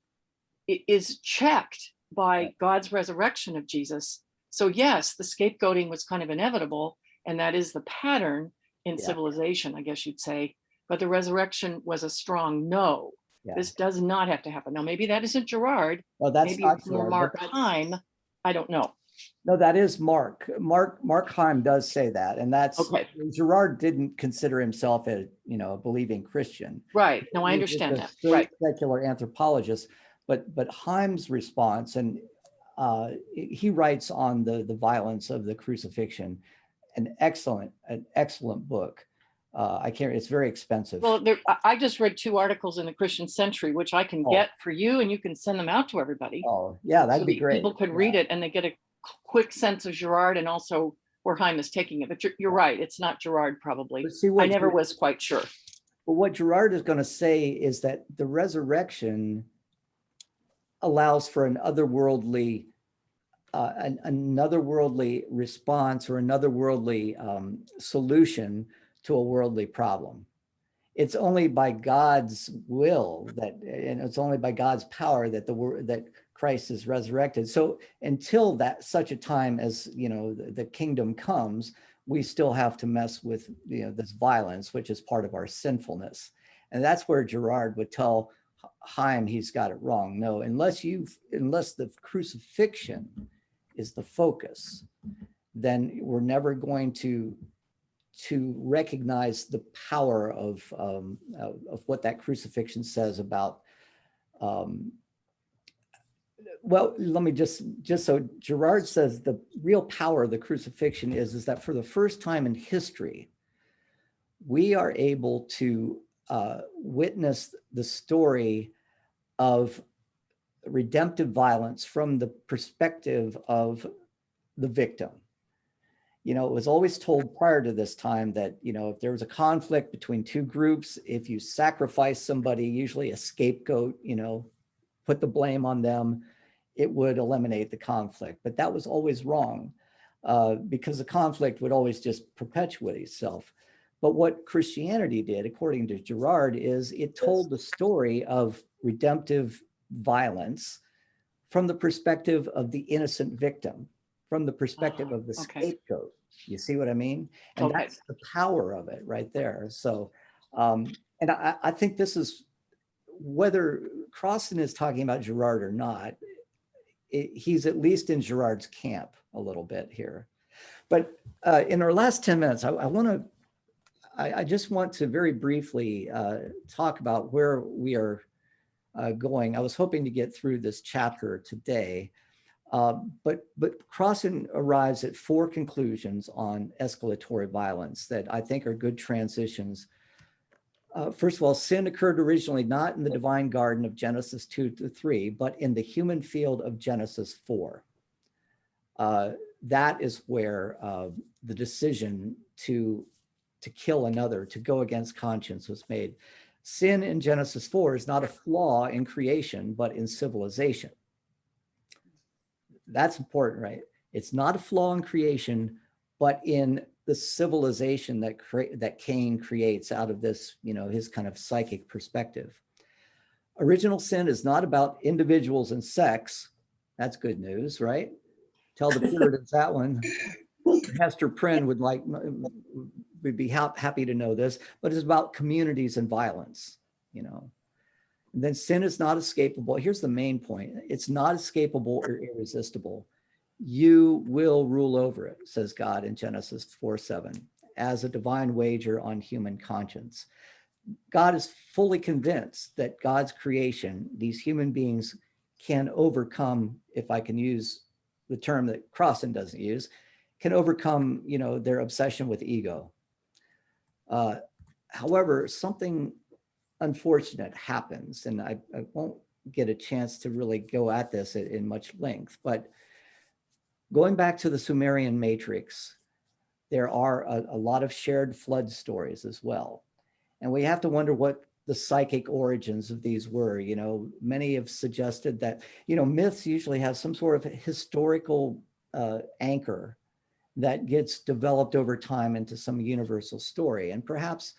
is checked by God's resurrection of Jesus. So yes, the scapegoating was kind of inevitable, and that is the pattern in civilization, I guess you'd say, but the resurrection was a strong no. This does not have to happen. Now, maybe that isn't Girard. Well, that's maybe not it's more Girard, Mark Heim. I don't know. No, that is Mark. Mark Heim does say that, and that's Okay. Girard didn't consider himself a a believing Christian. Right. No, I He was just understand a that. straight Right. secular anthropologist. But Heim's response, and he writes on the violence of the crucifixion, an excellent book. I can't. It's very expensive. Well, I just read 2 articles in the Christian Century, which I can get for you, and you can send them out to everybody. Oh, yeah, that'd So be that great. people could read it and they get a quick sense of Girard and also where Heim is taking it. But you're right, it's not Girard probably. But see I never was quite sure. But what Girard is going to say is that the resurrection allows for an otherworldly response or another worldly solution to a worldly problem. It's only by God's will and it's only by God's power that that Christ is resurrected. So until such a time as the kingdom comes, we still have to mess with this violence, which is part of our sinfulness. And that's where Girard would tell Heim he's got it wrong. No, unless the crucifixion is the focus, then we're never going to recognize the power of what that crucifixion says about. Well, let me just so Girard says the real power of the crucifixion is that for the first time in history, we are able to witness the story of redemptive violence from the perspective of the victim. It was always told prior to this time that, if there was a conflict between 2 groups, if you sacrifice somebody, usually a scapegoat, put the blame on them, it would eliminate the conflict. But that was always wrong because the conflict would always just perpetuate itself. But what Christianity did, according to Girard, is it told the story of redemptive violence from the perspective of the innocent victim, from the perspective of the scapegoat. You see what I mean? And that's the power of it right there. So, and I think this is, whether Crossan is talking about Girard or not, he's at least in Girard's camp a little bit here. But in our last 10 minutes, I just want to very briefly talk about where we are going. I was hoping to get through this chapter today, but Crossan arrives at 4 conclusions on escalatory violence that I think are good transitions. First of all, sin occurred originally not in the divine garden of Genesis 2-3, but in the human field of Genesis 4. That is where the decision to kill another, to go against conscience, was made. Sin in Genesis 4 is not a flaw in creation, but in civilization. That's important, right? It's not a flaw in creation, but in the civilization that Cain creates out of this, his kind of psychic perspective. Original sin is not about individuals and sex. That's good news, right? Tell the Puritans that one. Hester Prynne would be happy to know this, but it's about communities and violence, And then sin is not escapable. Here's the main point. It's not escapable or irresistible. You will rule over it, says God in Genesis 4:7, as a divine wager on human conscience. God is fully convinced that God's creation, these human beings, can overcome, if I can use the term that Crossan doesn't use, can overcome, their obsession with ego. However, something unfortunate happens, and I won't get a chance to really go at this in much length, but going back to the Sumerian matrix, there are a lot of shared flood stories as well. And we have to wonder what the psychic origins of these were. Many have suggested that, myths usually have some sort of historical anchor that gets developed over time into some universal story. And perhaps,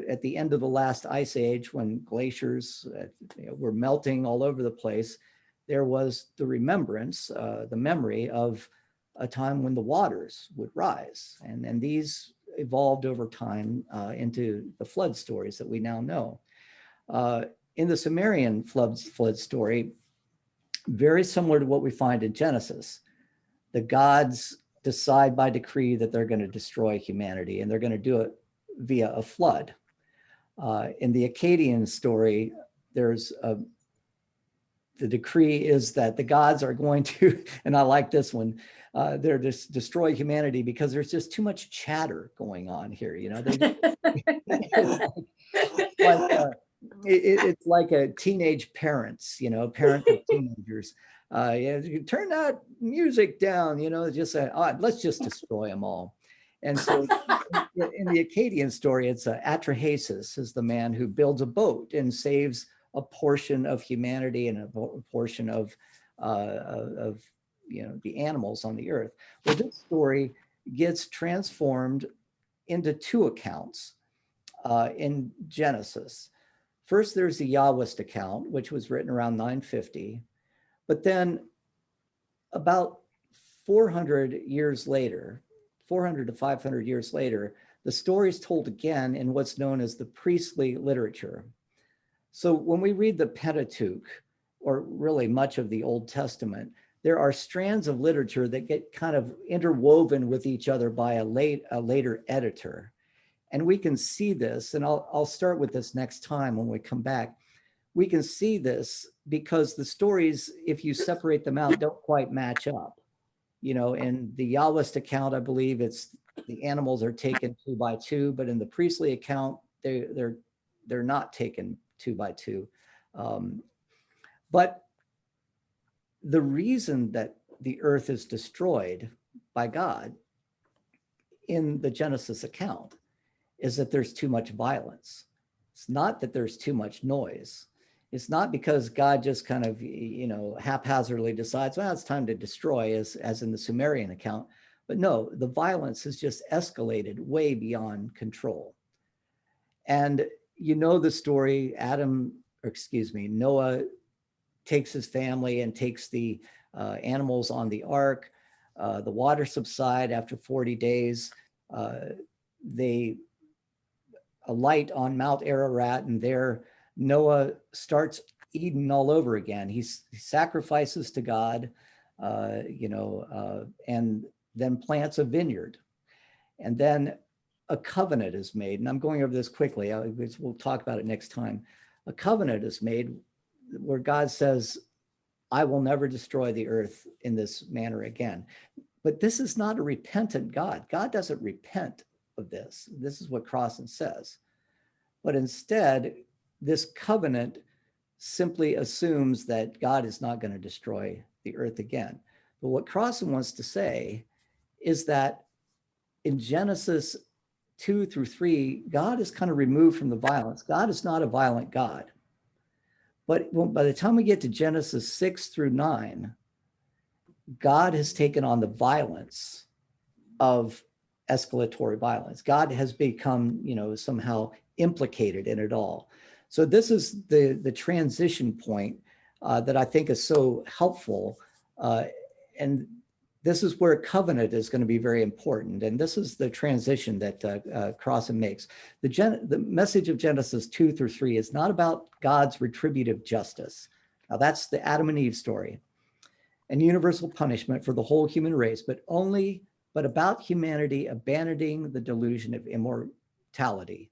at the end of the last ice age, when glaciers were melting all over the place, there was the remembrance, the memory of a time when the waters would rise. And these evolved over time into the flood stories that we now know. In the Sumerian flood story, very similar to what we find in Genesis, the gods decide by decree that they're going to destroy humanity, and they're going to do it via a flood. In the Akkadian story, the decree is that the gods are going to, and I like this one, they're just destroy humanity because there's just too much chatter going on here. You know, it's like a teenage parents, you know, parents of teenagers. You turn that music down, you know, just say, oh, let's just destroy them all. And so in the Akkadian story, it's Atrahasis is the man who builds a boat and saves a portion of humanity and a portion of you know, the animals on the earth. Well, this story gets transformed into two accounts in Genesis. First, there's the Yahwist account, which was written around 950. But then about 400 years later, 400 to 500 years later, the story is told again in what's known as the priestly literature. So when we read the Pentateuch, or really much of the Old Testament, there are strands of literature that get kind of interwoven with each other by a later editor. And we can see this, and I'll start with this next time when we come back. We can see this because the stories, if you separate them out, don't quite match up. You know, in the Yahwist account, I believe it's the animals are taken 2 by 2, but in the priestly account, they're not taken 2 by 2. But the reason that the earth is destroyed by God in the Genesis account is that there's too much violence. It's not that there's too much noise. It's not because God just kind of, you know, haphazardly decides, well, it's time to destroy, as in the Sumerian account. But no, the violence has just escalated way beyond control. And you know the story, Noah takes his family and takes the animals on the ark. The water subside after 40 days. They alight on Mount Ararat, and there Noah starts Eden all over again. He sacrifices to God, and then plants a vineyard. And then a covenant is made. And I'm going over this quickly. We'll talk about it next time. A covenant is made where God says, I will never destroy the earth in this manner again. But this is not a repentant God. God doesn't repent of this. This is what Crossan says. But instead, this covenant simply assumes that God is not going to destroy the earth again. But what Crossan wants to say is that in Genesis 2 through 3, God is kind of removed from the violence. God is not a violent God. But by the time we get to Genesis 6 through 9, God has taken on the violence of escalatory violence. God has become, somehow implicated in it all. So this is the transition point that I think is so helpful. And this is where covenant is going to be very important. And this is the transition that Crossan makes. The message of Genesis 2 through 3 is not about God's retributive justice. Now that's the Adam and Eve story and universal punishment for the whole human race, but about humanity abandoning the delusion of immortality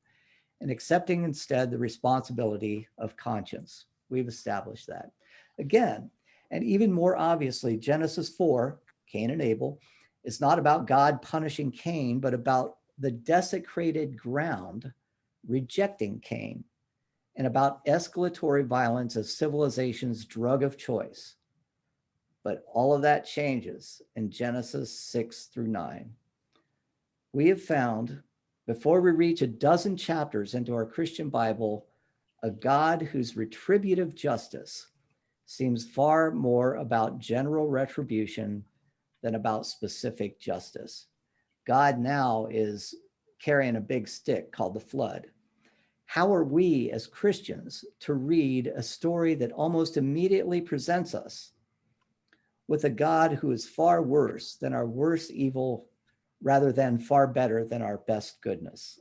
and accepting instead the responsibility of conscience. We've established that. Again, and even more obviously, Genesis 4, Cain and Abel, is not about God punishing Cain, but about the desecrated ground rejecting Cain, and about escalatory violence as civilization's drug of choice. But all of that changes in Genesis 6 through 9. We have found, before we reach a dozen chapters into our Christian Bible, a God whose retributive justice seems far more about general retribution than about specific justice. God now is carrying a big stick called the flood. How are we as Christians to read a story that almost immediately presents us with a God who is far worse than our worst evil, rather than far better than our best goodness?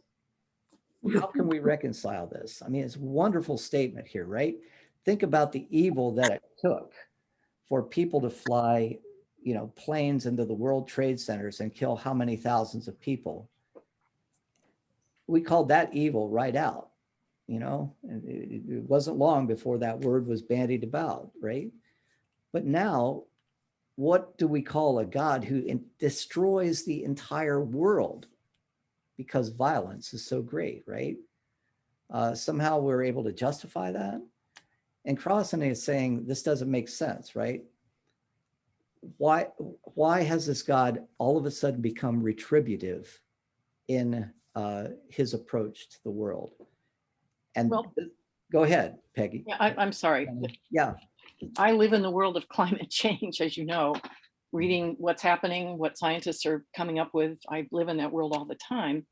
How can we reconcile this? I mean, it's a wonderful statement here, right? Think about the evil that it took for people to fly, planes into the World Trade Centers and kill how many thousands of people. We called that evil right out, and it wasn't long before that word was bandied about, right? But now, what do we call a God who destroys the entire world because violence is so great, right? Somehow we're able to justify that. And Crossan is saying this doesn't make sense, right? Why has this God all of a sudden become retributive in his approach to the world? And Well, go ahead, Peggy. Yeah, I'm sorry. Yeah. I live in the world of climate change, as you know, reading what's happening, what scientists are coming up with. I live in that world all the time.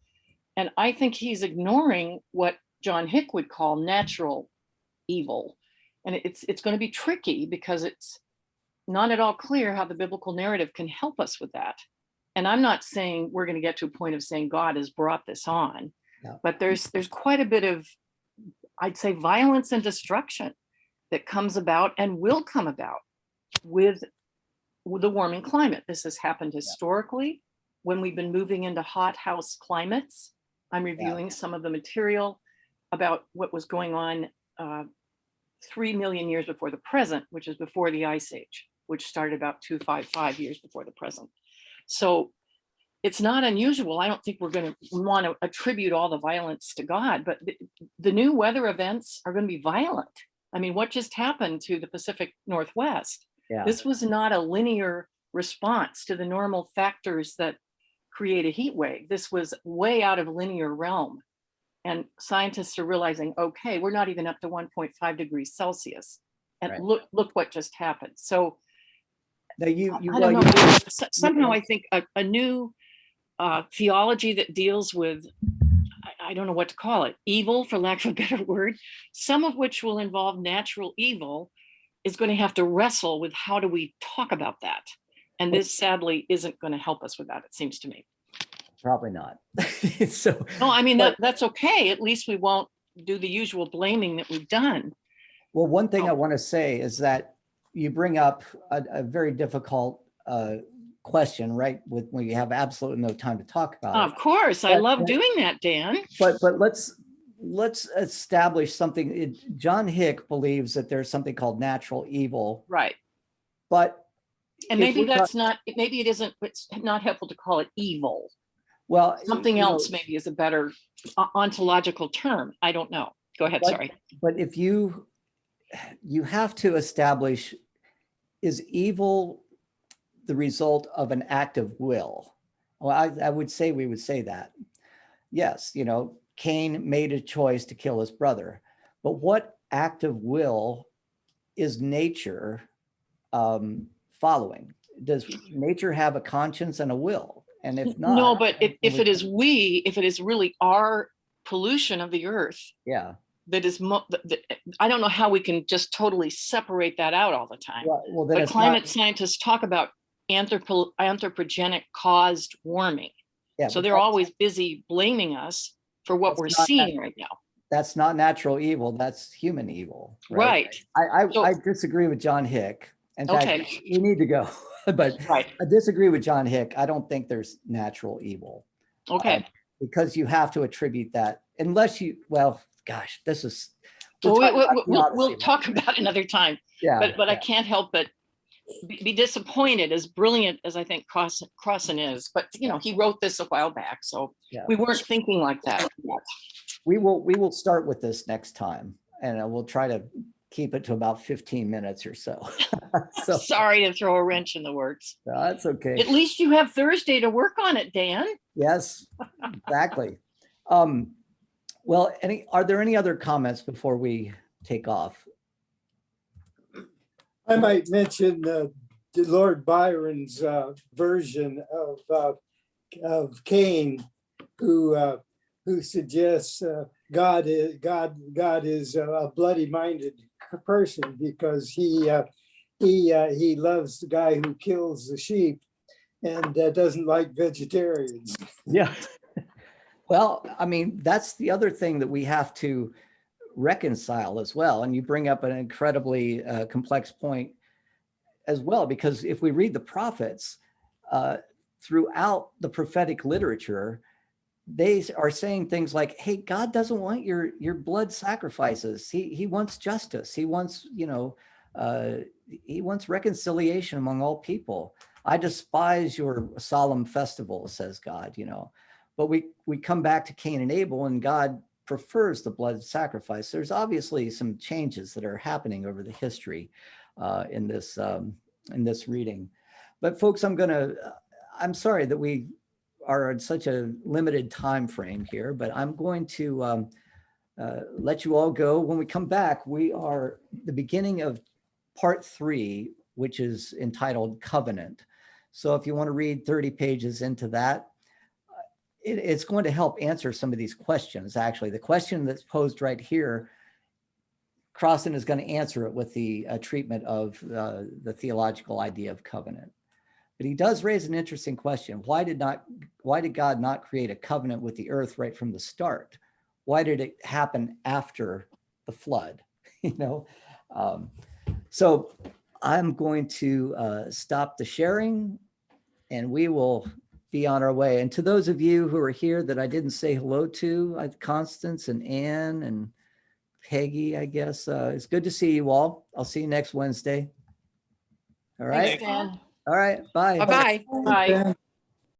And I think he's ignoring what John Hick would call natural evil. And it's going to be tricky because it's not at all clear how the biblical narrative can help us with that. And I'm not saying we're going to get to a point of saying God has brought this on, but there's quite a bit of, I'd say, violence and destruction that comes about and will come about with the warming climate. This has happened historically when we've been moving into hothouse climates. I'm reviewing some of the material about what was going on 3 million years before the present, which is before the Ice Age, which started about 255 years before the present. So it's not unusual. I don't think we're going to want to attribute all the violence to God, but the new weather events are going to be violent. I mean, what just happened to the Pacific Northwest? Yeah. This was not a linear response to the normal factors that create a heat wave. This was way out of linear realm. And scientists are realizing, okay, we're not even up to 1.5 degrees Celsius. And look what just happened. So now I don't know. Somehow I think a new theology that deals with, I don't know what to call it, evil, for lack of a better word, some of which will involve natural evil, is going to have to wrestle with how do we talk about that. And this sadly isn't going to help us with that, it seems to me. Probably not. So no, I mean, that's okay. At least we won't do the usual blaming that we've done. Well, one thing I want to say is that you bring up a very difficult question, right? When you have absolutely no time to talk about it. Of course, I love doing that, Dan. But let's establish something. John Hick believes that there's something called natural evil, right? But maybe that's not. Maybe it isn't. It's not helpful to call it evil. Well, something else maybe is a better ontological term. I don't know. Go ahead. Sorry. But if you have to establish, is evil the result of an act of will? Well, I would say we would say that. Yes, Cain made a choice to kill his brother, but what act of will is nature following? Does nature have a conscience and a will? And if not, no, but if it is really our pollution of the earth, that is, I don't know how we can just totally separate that out all the time. Well, but climate scientists talk about anthropogenic caused warming. So they're always busy blaming us for what we're seeing right now. That's not natural evil. That's human evil. Right. I disagree with John Hick. In fact, we need to go. But I disagree with John Hick. I don't think there's natural evil. Okay. Because you have to attribute that unless you, this is. We'll talk about it another time. Yeah. But I can't help but be disappointed, as brilliant as I think Crossan is. But he wrote this a while back, so we weren't thinking like that yet. We will start with this next time, and we'll try to keep it to about 15 minutes or so. Sorry to throw a wrench in the works. No, that's okay. At least you have Thursday to work on it, Dan. Yes, exactly. Well, are there any other comments before we take off? I might mention Lord Byron's version of Cain, who suggests God is a bloody-minded person because he loves the guy who kills the sheep and doesn't like vegetarians. Yeah. Well, I mean, that's the other thing that we have to reconcile as well. And you bring up an incredibly complex point. as well, because if we read the prophets, throughout the prophetic literature, they are saying things like, hey, God doesn't want your blood sacrifices. He wants justice. He wants, he wants reconciliation among all people. I despise your solemn festivals, says God, but we come back to Cain and Abel, and God prefers the blood sacrifice. There's obviously some changes that are happening over the history in this reading. But folks, I'm sorry that we are in such a limited time frame here, but I'm going to let you all go. When we come back, we are the beginning of part 3, which is entitled Covenant. So if you want to read 30 pages into that, it's going to help answer some of these questions. Actually, the question that's posed right here, Crossan is going to answer it with the treatment of the theological idea of covenant. But he does raise an interesting question. Why did God not create a covenant with the earth right from the start? Why did it happen after the flood? So I'm going to stop the sharing, and we will be on our way. And to those of you who are here that I didn't say hello to, Constance and Anne and Peggy, I guess, it's good to see you all. I'll see you next Wednesday. All right. Thanks, Dan. All right. Bye. Bye-bye. Bye.